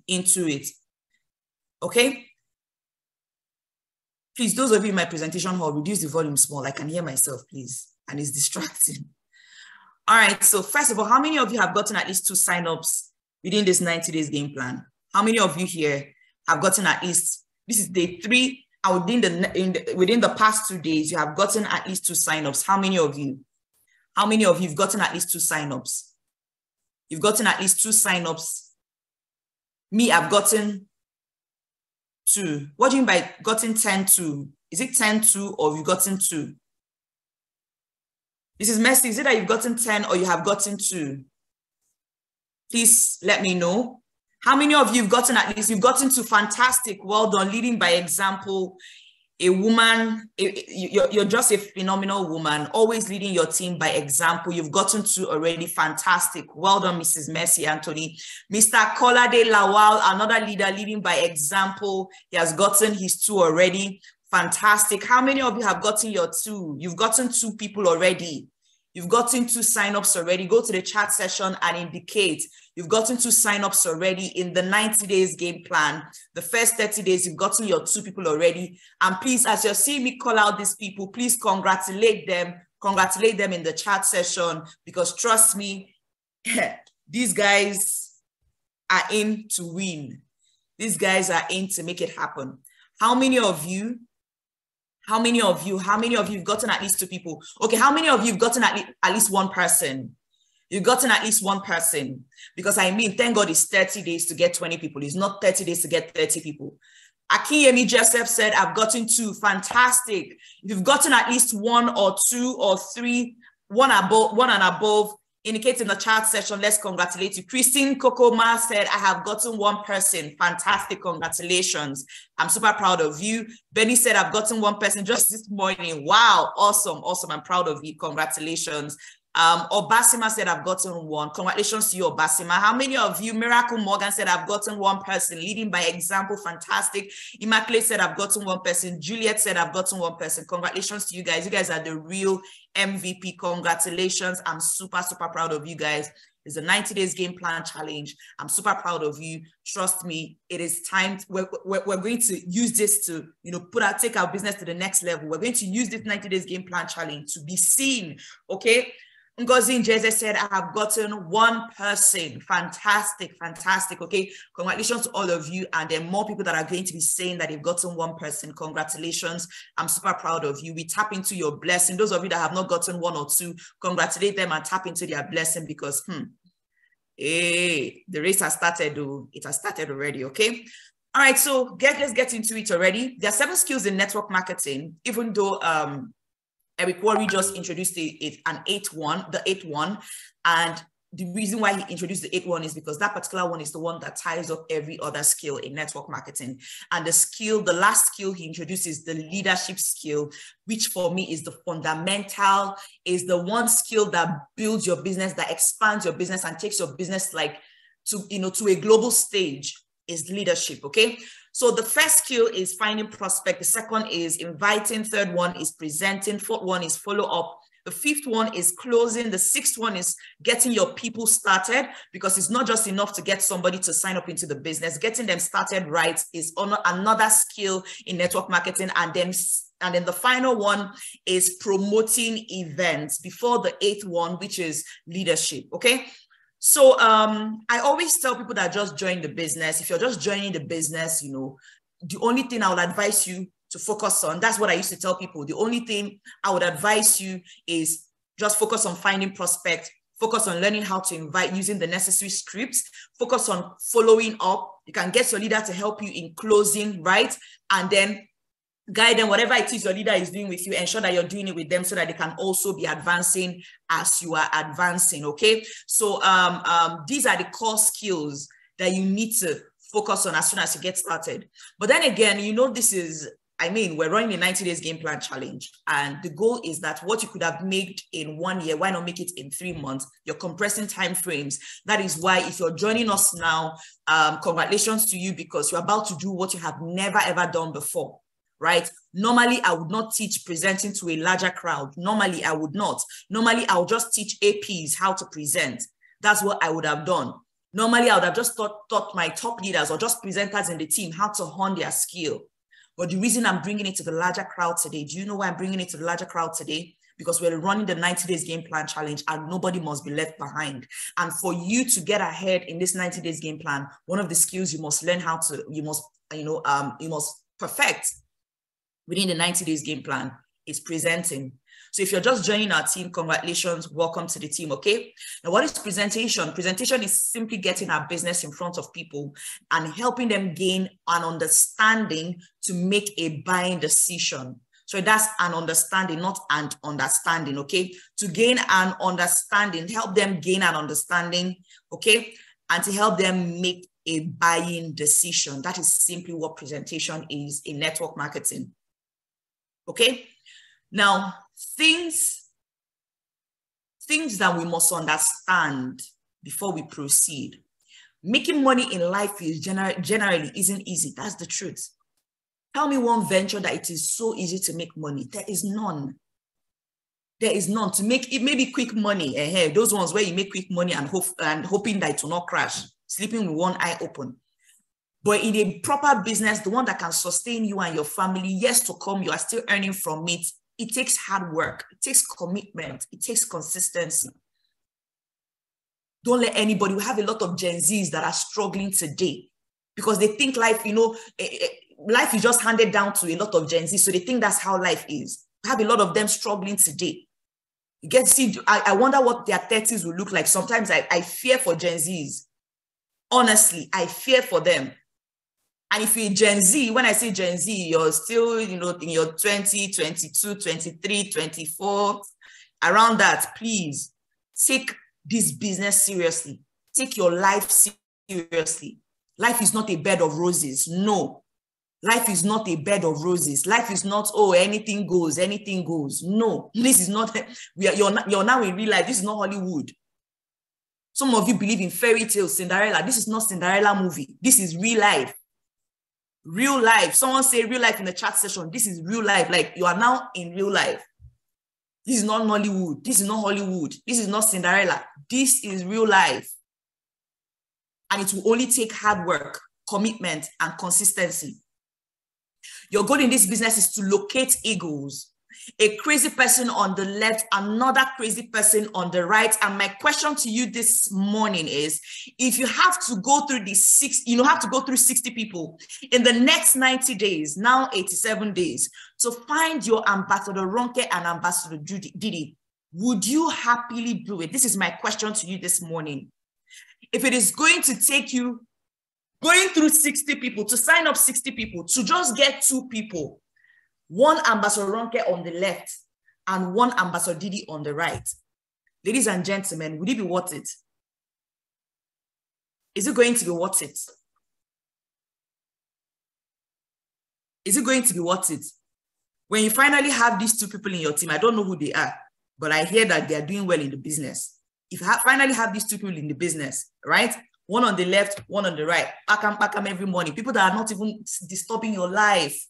into it. Okay? Please, those of you in my presentation hall, reduce the volume small. I can hear myself, please. And it's distracting. All right, so first of all, how many of you have gotten at least 2 signups within this 90 days game plan? How many of you here have gotten at least, this is day 3, and within the past 2 days, you have gotten at least 2 signups? How many of you? How many of you have gotten at least 2 signups? You've gotten at least 2 signups. Me, I've gotten 2. What do you mean by gotten 10-2? Is it 10-2 or you've gotten 2? This is Mercy. Is it that you've gotten 10 or you have gotten 2? Please let me know. How many of you have gotten at least, you've gotten 2? Fantastic. Well done. Leading by example. A woman, you're just a phenomenal woman, always leading your team by example. You've gotten 2 already. Fantastic. Well done, Mrs. Mercy Anthony. Mr. Kolade Lawal, another leader leading by example. He has gotten his 2 already. Fantastic. How many of you have gotten your 2? You've gotten 2 people already. You've gotten 2 signups already. Go to the chat session and indicate you've gotten 2 signups already in the 90 days game plan. The first 30 days, you've gotten your 2 people already. And please, as you're seeing me call out these people, please congratulate them. Congratulate them in the chat session, because trust me, these guys are in to win. These guys are in to make it happen. How many of you have gotten at least 2 people? Okay, how many of you have gotten at least 1 person? You've gotten at least 1 person. Because I mean, thank God it's 30 days to get 20 people. It's not 30 days to get 30 people. Akinyemi Joseph said, I've gotten 2. Fantastic. If you've gotten at least 1 or 2 or 3, 1 and above, indicate in the chat session. Let's congratulate you. Christine Kokoma said, I have gotten 1 person. Fantastic. Congratulations. I'm super proud of you. Benny said, I've gotten 1 person just this morning. Wow. Awesome. Awesome. I'm proud of you. Congratulations. Obasima said, I've gotten 1. Congratulations to you, Obasima. How many of you? Miracle Morgan said, I've gotten 1 person. Leading by example. Fantastic. Immaculate said, I've gotten 1 person. Juliet said, I've gotten 1 person. Congratulations to you guys. You guys are the real MVP. Congratulations. I'm super, super proud of you guys. It's a 90 days game plan challenge. I'm super proud of you. Trust me, it is time. We're going to use this to, take our business to the next level. We're going to use this 90 days game plan challenge to be seen. Okay. Ngozi Njeze said, I have gotten 1 person. Fantastic, fantastic. Okay, congratulations to all of you. And then more people that are going to be saying that they've gotten 1 person. Congratulations. I'm super proud of you. We tap into your blessing. Those of you that have not gotten 1 or 2, congratulate them and tap into their blessing, because the race has started. It has started already. Okay. All right. So let's get into it already. There are 7 skills in network marketing, even though Eric Worre just introduced the 8th one. And the reason why he introduced the 8th one is because that particular one is the one that ties up every other skill in network marketing. And the last skill he introduced is the leadership skill, which for me is the fundamental, is the one skill that builds your business, that expands your business and takes your business to a global stage, is leadership. Okay. So the first skill is finding prospect. The second is inviting. Third one is presenting. Fourth one is follow up. The 5th one is closing. The 6th one is getting your people started, because it's not just enough to get somebody to sign up into the business. Getting them started right is another skill in network marketing. And then the final one is promoting events before the 8th one, which is leadership. Okay. So I always tell people that just join the business. If you're just joining the business, the only thing I would advise you to focus on, that's what I used to tell people. The only thing I would advise you is just focus on finding prospect, focus on learning how to invite using the necessary scripts, focus on following up. You can get your leader to help you in closing, right? And then guide them, whatever it is your leader is doing with you, ensure that you're doing it with them so that they can also be advancing as you are advancing. Okay. So these are the core skills that you need to focus on as soon as you get started. But then again, we're running a 90 days game plan challenge. And the goal is that what you could have made in 1 year, why not make it in 3 months? You're compressing time frames. That is why if you're joining us now, congratulations to you, because you're about to do what you have never, ever done before. Right? Normally, I would not teach presenting to a larger crowd. Normally, I would not. Normally, I would just teach APs how to present. That's what I would have done. Normally, I would have just taught my top leaders or just presenters in the team how to hone their skill. But the reason I'm bringing it to the larger crowd today, do you know why I'm bringing it to the larger crowd today? Because we're running the 90 days game plan challenge and nobody must be left behind. And for you to get ahead in this 90 days game plan, one of the skills you must learn how to, you must perfect within the 90 days game plan is presenting. So if you're just joining our team, congratulations, welcome to the team, okay? Now, what is presentation? Presentation is simply getting our business in front of people and helping them gain an understanding to make a buying decision. So that's an understanding, not an understanding, okay? To gain an understanding, help them gain an understanding, okay? And to help them make a buying decision. That is simply what presentation is in network marketing, okay? Now, things that we must understand before we proceed. Making money in life is generally isn't easy. That's the truth. Tell me one venture that it is so easy to make money. There is none. There is none. To make it maybe quick money. Those ones where you make quick money and hoping that it will not crash, sleeping with one eye open. But in a proper business, the one that can sustain you and your family, years to come, you are still earning from it. It takes hard work. It takes commitment. It takes consistency. Don't let anybody, we have a lot of Gen Zs that are struggling today because they think life, life is just handed down to a lot of Gen Z. So they think that's how life is. We have a lot of them struggling today. You get to see, I wonder what their 30s will look like. Sometimes I fear for Gen Zs. Honestly, I fear for them. And if you're Gen Z, when I say Gen Z, you're still, in your 20, 22, 23, 24, around that, please take this business seriously. Take your life seriously. Life is not a bed of roses. No, life is not a bed of roses. Life is not, oh, anything goes, anything goes. No, this is not, you're now in real life. This is not Hollywood. Some of you believe in fairy tales, Cinderella. This is not Cinderella movie. This is real life. Real life. Someone say real life in the chat session. This is real life. Like you are now in real life. This is not Nollywood. This is not Hollywood. This is not Cinderella. This is real life. And it will only take hard work, commitment, and consistency. Your goal in this business is to locate eagles. A crazy person on the left, another crazy person on the right. And my question to you this morning is, if you have to go through have to go through 60 people in the next 90 days, now 87 days, to find your Ambassador Ronke and Ambassador Didi, would you happily do it? This is my question to you this morning. If it is going to take you going through 60 people, to sign up 60 people, to just get 2 people, one Ambassador Ronke on the left and one Ambassador Didi on the right. Ladies and gentlemen, would it be worth it? Is it going to be worth it? Is it going to be worth it? When you finally have these 2 people in your team, I don't know who they are, but I hear that they are doing well in the business. If you finally have these 2 people in the business, right? One on the left, one on the right, pack 'em every morning. People that are not even disturbing your life.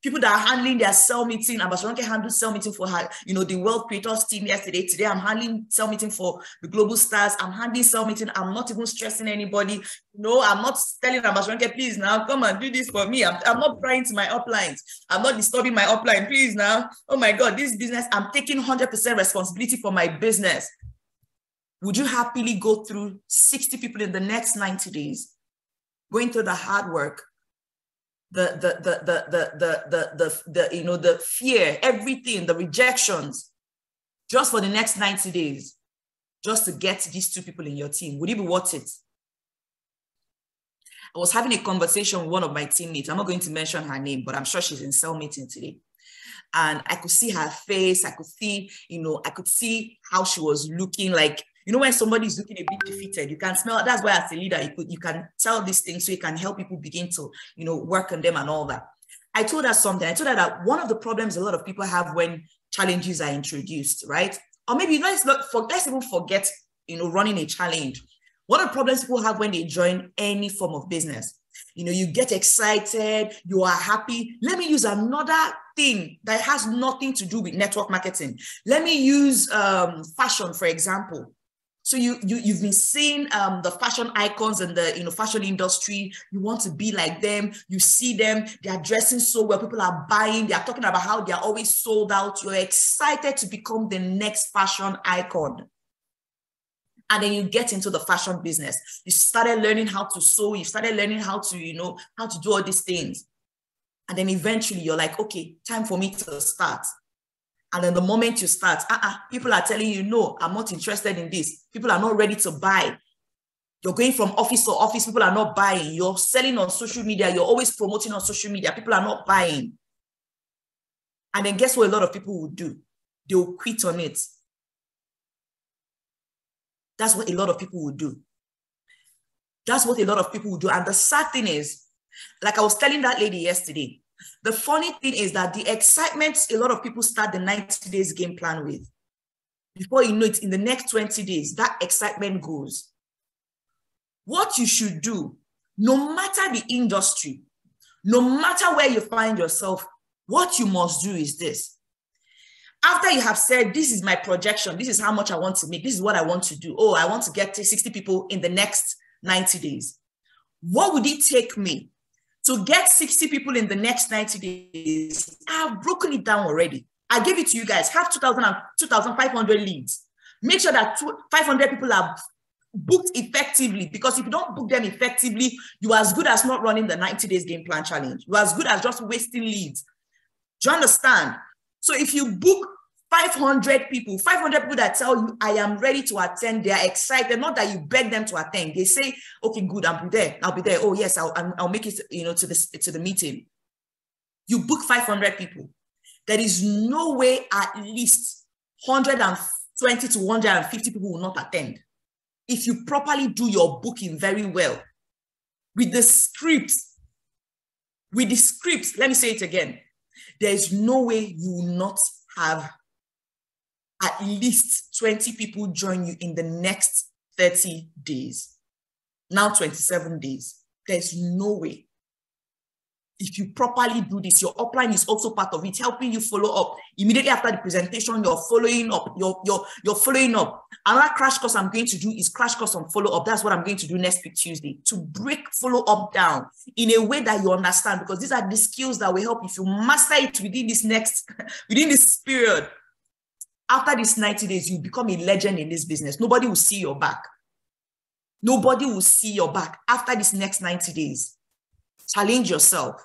People that are handling their cell meeting. Ambassador Ronke handled cell meeting for her, the Wealth Creators team yesterday. Today, I'm handling cell meeting for the Global Stars. I'm handling cell meeting. I'm not even stressing anybody. No, I'm not telling Ambassador Ronke, please now, come and do this for me. I'm not prying to my uplines. I'm not disturbing my upline, please now. Oh my God, this business, I'm taking 100% responsibility for my business. Would you happily go through 60 people in the next 90 days, going through the hard work, the fear, everything, the rejections, just for the next 90 days, just to get these 2 people in your team? Would it be worth it? I was having a conversation with one of my teammates. I'm not going to mention her name, but I'm sure she's in cell meeting today. And I could see her face. I could see, I could see how she was looking like, when somebody is looking a bit defeated, you can smell. That's why as a leader, you can tell these things so you can help people begin to, work on them and all that. I told her something. I told her that one of the problems a lot of people have when challenges are introduced, right? Or maybe let's even forget, running a challenge. One of the problems people have when they join any form of business, you get excited, you are happy. Let me use another thing that has nothing to do with network marketing. Let me use fashion, for example. So you've been seeing the fashion icons and the fashion industry. You want to be like them. You see them. They are dressing so well. People are buying. They are talking about how they are always sold out. You're excited to become the next fashion icon. And then you get into the fashion business. You started learning how to sew. You started learning how to, how to do all these things. And then eventually you're like, okay, time for me to start. And then the moment you start, people are telling you, no, I'm not interested in this. People are not ready to buy. You're going from office to office. People are not buying. You're selling on social media. You're always promoting on social media. People are not buying. And then guess what a lot of people will do? They will quit on it. That's what a lot of people will do. That's what a lot of people will do. And the sad thing is, like I was telling that lady yesterday, the funny thing is that the excitement a lot of people start the 90 days game plan with, before you know it, in the next 20 days, that excitement goes. What you should do, no matter the industry, no matter where you find yourself, what you must do is this. After you have said, this is my projection, this is how much I want to make, this is what I want to do. Oh, I want to get to 60 people in the next 90 days. What would it take me to get 60 people in the next 90 days? I've broken it down already. I gave it to you guys. Have 2,500 leads. Make sure that 500 people are booked effectively, because if you don't book them effectively, you are as good as not running the 90 days game plan challenge. You are as good as just wasting leads. Do you understand? So if you book 500 people that tell you, I am ready to attend, they are excited, not that you beg them to attend. They say, okay, good, I'll be there. Oh yes, I'll make it, to the meeting. You book 500 people. There is no way at least 120 to 150 people will not attend. If you properly do your booking very well, with the scripts, let me say it again. There is no way you will not have at least 20 people join you in the next 30 days. Now 27 days. There's no way. If you properly do this, your upline is also part of it, helping you follow up. Immediately after the presentation, you're following up. You're following up. Another crash course I'm going to do is crash course on follow up. That's what I'm going to do next week, Tuesday, to break follow up down in a way that you understand, because these are the skills that will help if you master it within this period. After these 90 days, you become a legend in this business. Nobody will see your back. Nobody will see your back after these next 90 days. Challenge yourself.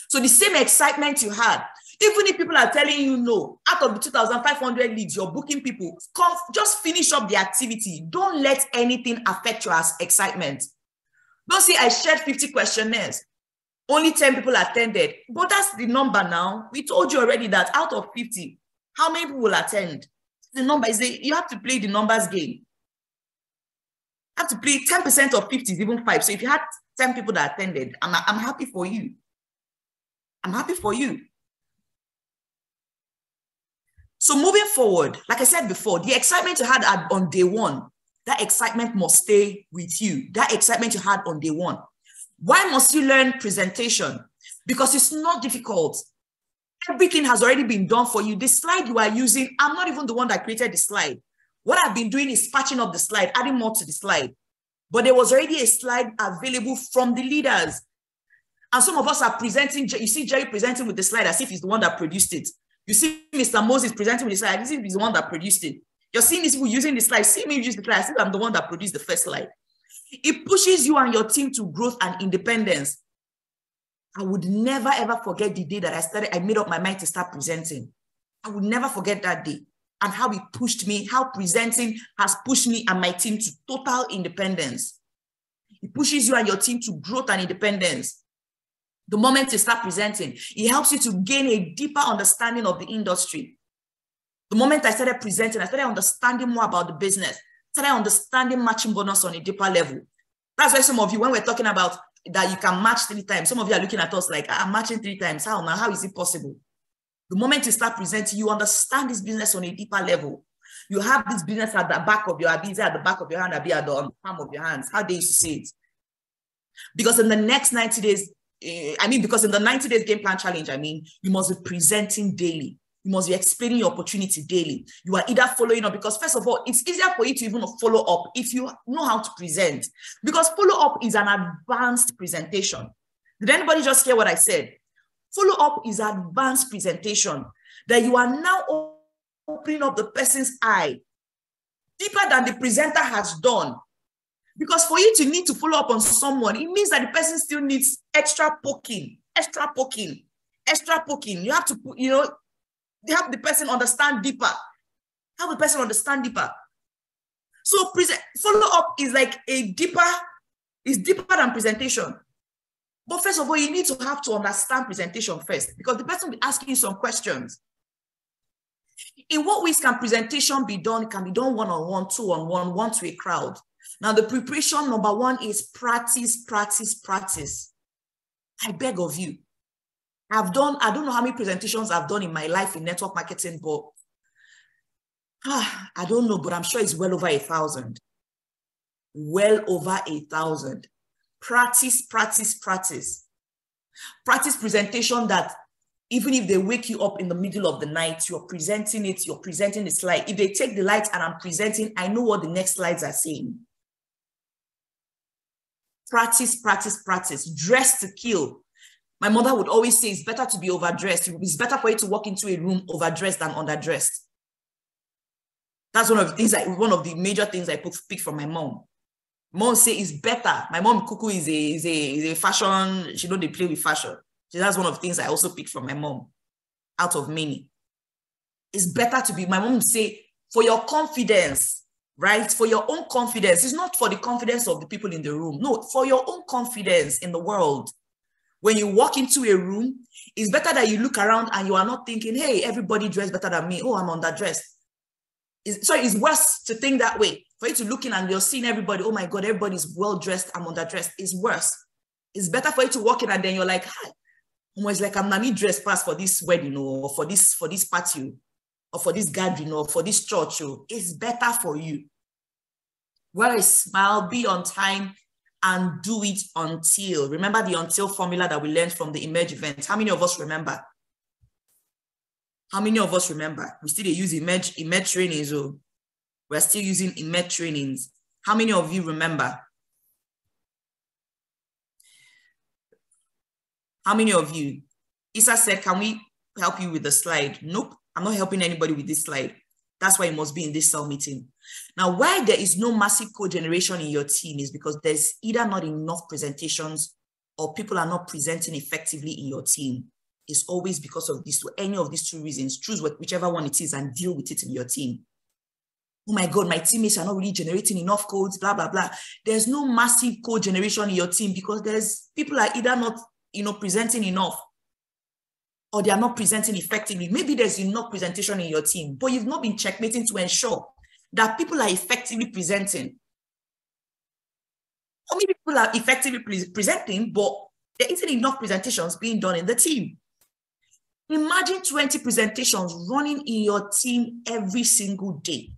So the same excitement you had, even if people are telling you no, out of the 2,500 leads, you're booking people, just finish up the activity. Don't let anything affect your excitement. Don't say, I shared 50 questionnaires. Only 10 people attended. But that's the number now. We told you already that out of 50, how many people will attend? The number is you have to play the numbers game. You have to play 10% of 50 is even 5. So if you had 10 people that attended, I'm happy for you. I'm happy for you. So moving forward, like I said before, the excitement you had on day one, that excitement must stay with you. That excitement you had on day one. Why must you learn presentation? Because it's not difficult. Everything has already been done for you. The slide you are using, I'm not even the one that created the slide. What I've been doing is patching up the slide, adding more to the slide. But there was already a slide available from the leaders. And some of us are presenting. You see Jerry presenting with the slide as if he's the one that produced it. You see Mr. Moses presenting with the slide as if he's the one that produced it. You're seeing these people using the slide. See me use the slide as if I'm the one that produced the first slide. It pushes you and your team to growth and independence. I would never, ever forget the day that I made up my mind to start presenting. I would never forget that day and how it pushed me, how presenting has pushed me and my team to total independence. It pushes you and your team to growth and independence. The moment you start presenting, it helps you to gain a deeper understanding of the industry. The moment I started presenting, I started understanding more about the business, started understanding matching bonus on a deeper level. That's why some of you, when we're talking about that you can match 3 times, some of you are looking at us like, I'm matching 3 times. How now? How is it possible? The moment you start presenting, you understand this business on a deeper level. You have this business at the back of your hand, at the back of your hand, at the palm of your hands. How they used to say it. Because in the next 90 days, because in the 90 days game plan challenge, you must be presenting daily. You must be explaining your opportunity daily. You are either following up, because first of all, it's easier for you to even follow up if you know how to present, because follow up is an advanced presentation. Did anybody just hear what I said? Follow up is advanced presentation, that you are now opening up the person's eye deeper than the presenter has done. Because for you to need to follow up on someone, it means that the person still needs extra poking. You have to, help the person understand deeper. Help the person understand deeper. So follow up is like deeper than presentation. But first of all, you need to have to understand presentation first, because the person will be asking you some questions. In what ways can presentation be done? It can be done one-on-one, two-on-one, one to a crowd. Now, the preparation number one is practice. I beg of you. I don't know how many presentations I've done in my life in network marketing, but I don't know, but I'm sure it's well over 1,000. Well over 1,000. Practice presentation that even if they wake you up in the middle of the night, you're presenting the slide. If they take the lights and I'm presenting, I know what the next slides are saying. Practice. Dress to kill. My mother would always say it's better to be overdressed. It's better for you to walk into a room overdressed than underdressed. That's one of the major things I pick from my mom. Mom say it's better. My mom Kuku is a fashion. She know they play with fashion. So that's one of the things I also pick from my mom, out of many. It's better to be. My mom say for your confidence, right? For your own confidence. It's not for the confidence of the people in the room. No, for your own confidence in the world. When you walk into a room, it's better that you look around and you are not thinking, hey, everybody dressed better than me. Oh, I'm underdressed. It's worse to think that way. For you to look in and you're seeing everybody, oh my God, everybody's well-dressed, I'm underdressed. It's worse. It's better for you to walk in and then you're like, hi. It's like I'm not need dress pass for this wedding or for this party or for this gathering or for this church. It's better for you. Wear a smile, be on time, and do it until. Remember the until formula that we learned from the Emerge event. How many of us remember? How many of us remember? We still use Emerge trainings. We're still using Emerge trainings. How many of you remember? How many of you? Isa said, can we help you with the slide? Nope, I'm not helping anybody with this slide. That's why it must be in this cell meeting. Now, why there is no massive code generation in your team is because there's either not enough presentations or people are not presenting effectively in your team. It's always because of this, any of these two reasons. Choose whichever one it is and deal with it in your team. Oh my God, my teammates are not really generating enough codes, blah, blah, blah. There's no massive code generation in your team because people are either not presenting enough or they are not presenting effectively. Maybe there's enough presentation in your team, but you've not been checkmating to ensure that people are effectively presenting. Or maybe people are effectively presenting, but there isn't enough presentations being done in the team. Imagine 20 presentations running in your team every single day.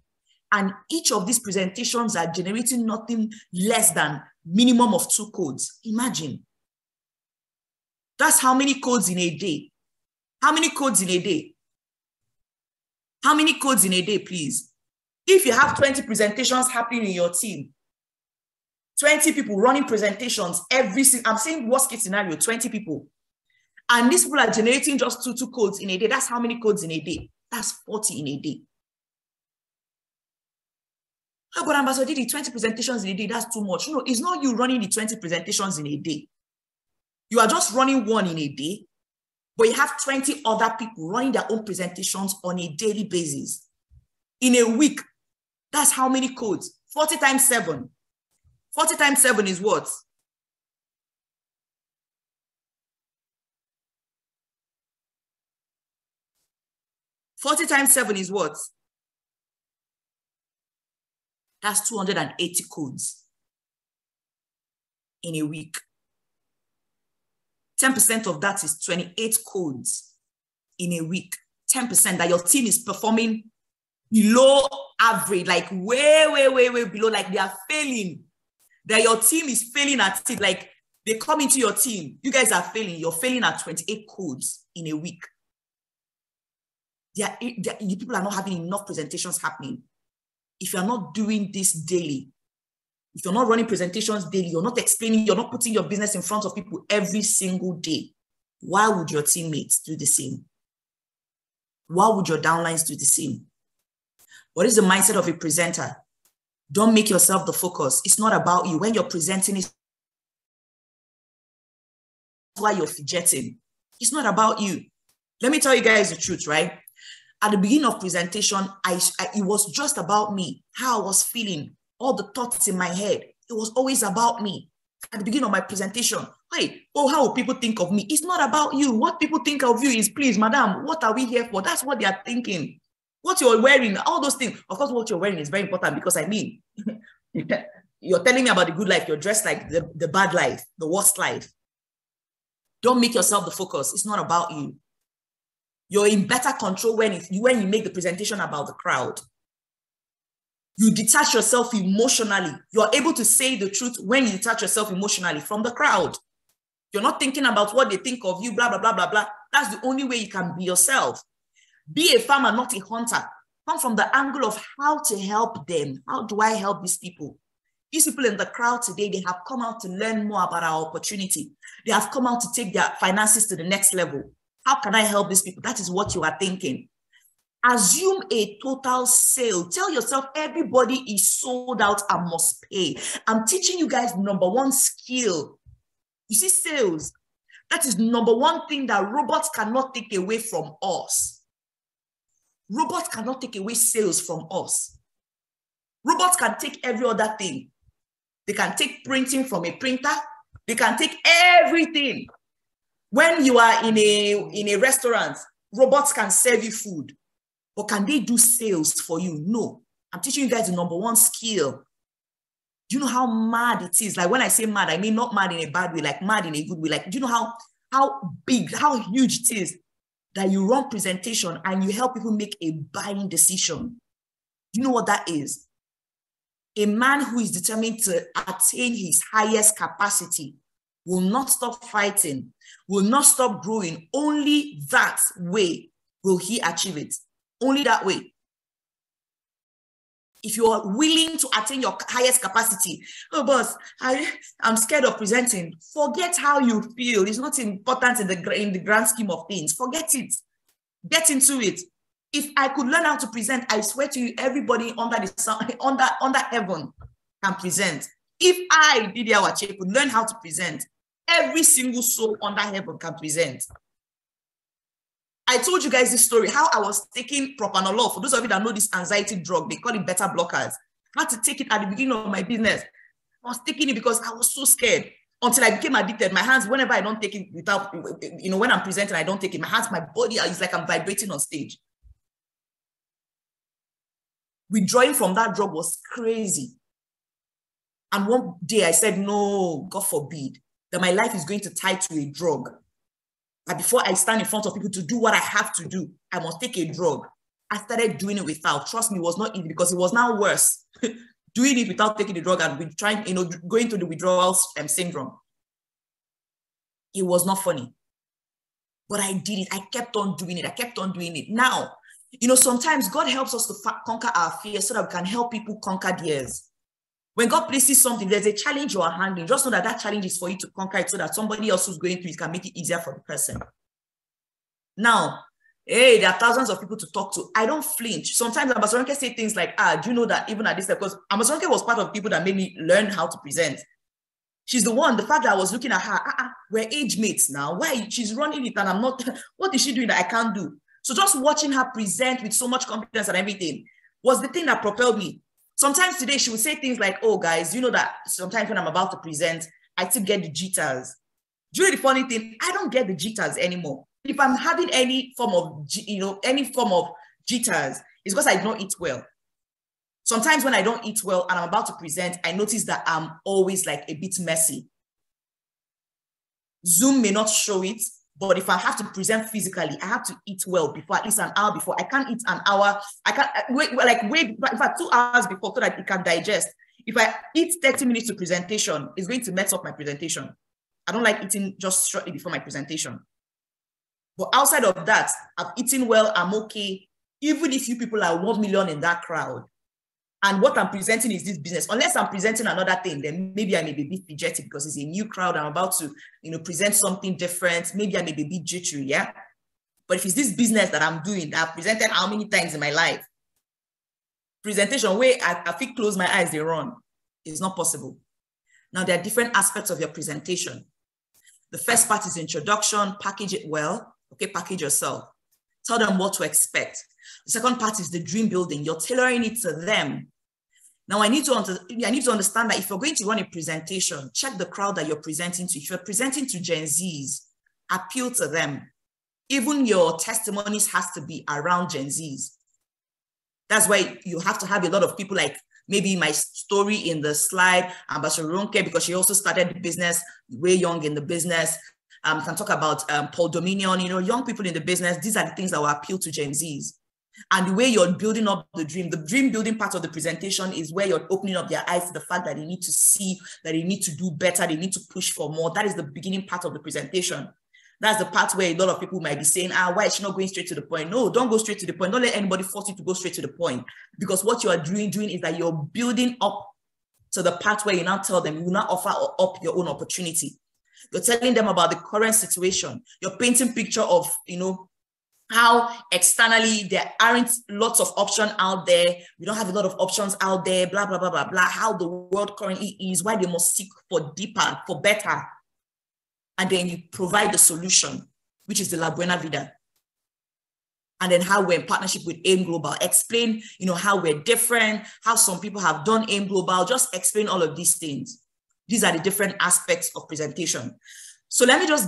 And each of these presentations are generating nothing less than minimum of 2 codes. Imagine. That's how many codes in a day? How many codes in a day? How many codes in a day, please? If you have 20 presentations happening in your team, 20 people running presentations every single, I'm saying worst case scenario, 20 people. And these people are generating just two codes in a day. That's how many codes in a day? That's 40 in a day. Oh, but Ambassador did 20 presentations in a day. That's too much. No, it's not you running the 20 presentations in a day. You are just running one in a day, but you have 20 other people running their own presentations on a daily basis. In a week, that's how many codes? 40 times 7. 40 times 7 is what? Forty times 7 is what? That's 280 codes in a week. 10% of that is 28 codes in a week. 10% that your team is performing below average, like way below, like they are failing. That your team is failing at it. Like they come into your team, you guys are failing. You're failing at 28 codes in a week. You people are not having enough presentations happening. If you're not doing this daily, if you're not running presentations daily, you're not explaining, you're not putting your business in front of people every single day, why would your teammates do the same? Why would your downlines do the same? What is the mindset of a presenter? Don't make yourself the focus. It's not about you. When you're presenting, it's why you're fidgeting. It's not about you. Let me tell you guys the truth, right? At the beginning of presentation, it was just about me, how I was feeling, all the thoughts in my head. It was always about me. At the beginning of my presentation, hey, oh, how will people think of me? It's not about you. What people think of you is, please, madam, what are we here for? That's what they are thinking. What you're wearing, all those things. Of course, what you're wearing is very important because, I mean, you're telling me about the good life. You're dressed like the bad life, the worst life. Don't make yourself the focus. It's not about you. You're in better control when you make the presentation about the crowd. You detach yourself emotionally. You're able to say the truth when you detach yourself emotionally from the crowd. You're not thinking about what they think of you, blah, blah, blah, blah, blah. That's the only way you can be yourself. Be a farmer, not a hunter. Come from the angle of how to help them. How do I help these people? These people in the crowd today, they have come out to learn more about our opportunity. They have come out to take their finances to the next level. How can I help these people? That is what you are thinking. Assume a total sale. Tell yourself everybody is sold out and must pay. I'm teaching you guys number one skill. You see, sales. That is number one thing that robots cannot take away from us. Robots cannot take away sales from us. Robots can take every other thing. They can take printing from a printer. They can take everything. When you are in a restaurant, robots can serve you food. But can they do sales for you? No. I'm teaching you guys the number one skill. Do you know how mad it is? Like when I say mad, I mean not mad in a bad way, like mad in a good way. Like, do you know how big, how huge it is that you run presentation and you help people make a buying decision? Do you know what that is? A man who is determined to attain his highest capacity will not stop fighting, will not stop growing. Only that way will he achieve it. Only that way. If you are willing to attain your highest capacity, oh boss, I'm scared of presenting. Forget how you feel. It's not important in the grand scheme of things. Forget it. Get into it. If I could learn how to present, I swear to you, everybody under the sun, under heaven can present. If I, Didi Awache, could learn how to present, every single soul under heaven can present. I told you guys this story, how I was taking propranolol. For those of you that know this anxiety drug, they call it beta blockers. I had to take it at the beginning of my business. I was taking it because I was so scared until I became addicted. My hands, whenever I don't take it without, when I'm presenting, I don't take it. My hands, my body is like I'm vibrating on stage. Withdrawing from that drug was crazy. And one day I said, no, God forbid, that my life is going to tie to a drug. But before I stand in front of people to do what I have to do, I must take a drug. I started doing it without. Trust me, it was not easy because it was now worse. Doing it without taking the drug and trying, going through the withdrawal syndrome. It was not funny. But I did it. I kept on doing it. I kept on doing it. Now, sometimes God helps us to conquer our fears so that we can help people conquer theirs. When God places something, there's a challenge you are handling. Just know that that challenge is for you to conquer it so that somebody else who's going through it can make it easier for the person. Now, hey, there are thousands of people to talk to. I don't flinch. Sometimes Ambassador say things like, do you know that even at this level, because Ambassador was part of people that made me learn how to present. She's the one, the fact that I was looking at her, we're age mates now. Why? She's running it and I'm not, what is she doing that I can't do? So just watching her present with so much confidence and everything was the thing that propelled me. Sometimes today she would say things like, oh guys, you know that sometimes when I'm about to present, I still get the jitters. Do you know the funny thing? I don't get the jitters anymore. If I'm having any form of, jitters, it's because I don't eat well. Sometimes when I don't eat well and I'm about to present, I notice that I'm always like a bit messy. Zoom may not show it, but if I have to present physically, I have to eat well before, at least an hour before. I can't eat an hour. I can't wait, in fact, 2 hours before so that it can digest. If I eat 30 minutes to presentation, it's going to mess up my presentation. I don't like eating just shortly before my presentation. But outside of that, I've eaten well, I'm okay. Even if you people are 1 million in that crowd, and what I'm presenting is this business, unless I'm presenting another thing, then maybe I may be a bit fidgety because it's a new crowd. I'm about to, present something different. Maybe I may be a bit jittery, yeah? But if it's this business that I'm doing, that I've presented how many times in my life, presentation where I feel close my eyes, they run. It's not possible. Now, there are different aspects of your presentation. The first part is introduction, package it well, okay, package yourself. Tell them what to expect. The second part is the dream building. You're tailoring it to them. Now, I need to understand that if you're going to run a presentation, check the crowd that you're presenting to. If you're presenting to Gen Zs, appeal to them. Even your testimonies has to be around Gen Zs. That's why you have to have a lot of people like maybe my story in the slide, Ambassador Ronke, because she also started the business way young in the business. Can talk about Paul Dominion, young people in the business. These are the things that will appeal to Gen Zs. And the way you're building up the dream building part of the presentation is where you're opening up their eyes to the fact that they need to see, that they need to do better, they need to push for more. That is the beginning part of the presentation. That's the part where a lot of people might be saying, why is she not going straight to the point? No, don't go straight to the point. Don't let anybody force you to go straight to the point. Because what you are doing is that you're building up to the part where you now tell them, you now offer up your own opportunity. You're telling them about the current situation. You're painting a picture of, how externally there aren't lots of options out there. We don't have a lot of options out there, blah, blah, blah, blah, blah, how the world currently is, why they must seek for deeper, for better. And then you provide the solution, which is the La Buena Vida. And then how we're in partnership with AIM Global. Explain, how we're different, how some people have done AIM Global. Just explain all of these things. These are the different aspects of presentation. So let me just